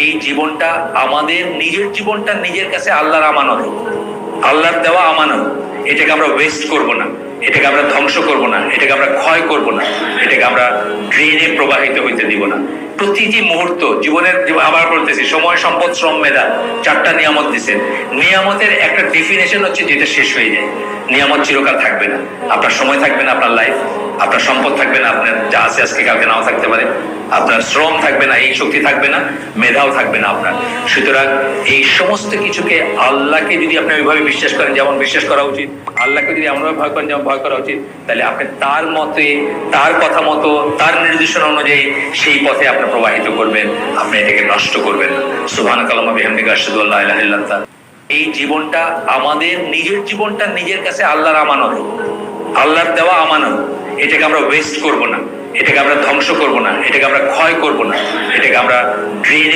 এই জীবনটা আমাদের নিজের জীবনটা নিজের কাছে আল্লাহর আমানত, আল্লাহর দেওয়া আমানত। এটাকে আমরা ওয়েস্ট করব না, এটাকে আমরা ধ্বংস করব না, এটাকে আমরা ক্ষয় করব না, এটাকে আমরা ড্রেনে প্রবাহিত হইতে দিব না। প্রতিটি মুহূর্ত জীবনের, আবার বলতেছি, সময়, সম্পদ, শ্রম, মেধা, 4টা নিয়ামত দিচ্ছেন। নিয়ামতের একটা ডেফিনেশন হচ্ছে যেটা শেষ হয়ে যায়। নিয়ামত চিরকাল থাকবে না। আপনার সময় থাকবে না, আপনার লাইফ, আপনার সম্পদ থাকবে না, আপনার যা আছে আজকে কালকে নাও থাকতে পারে, আপনার শ্রম থাকবে না, এই শক্তি থাকবে না, মেধাও থাকবে না আপনার। সুতরাং এই সমস্ত কিছুকে, আল্লাহকে যদি আপনি ওইভাবে বিশ্বাস করেন যেমন বিশ্বাস করা উচিত, আল্লাহকে যদি এমনভাবে ভয় করেন যেমন ভয় করা উচিত, তাহলে আপনি তার মতে, তার কথা মতো, তার নির্দেশনা অনুযায়ী সেই পথে আপনি প্রবাহিত করবেন। আপনি এটাকে নষ্ট করবেন না। সুবহানাকাল্লাহুম্মা ওয়া বিহামদিকা আশহাদু আল্লা ইলাহা ইল্লা আনতা। এই জীবনটা আমাদের নিজের জীবনটা নিজের কাছে আল্লাহর আমানত, আল্লাহর দেওয়া আমানত। এটাকে আমরা ওয়েস্ট করব না, এটাকে আমরা ধ্বংস করব না, এটাকে আমরা ক্ষয় করব না, এটাকে আমরা ড্রেনে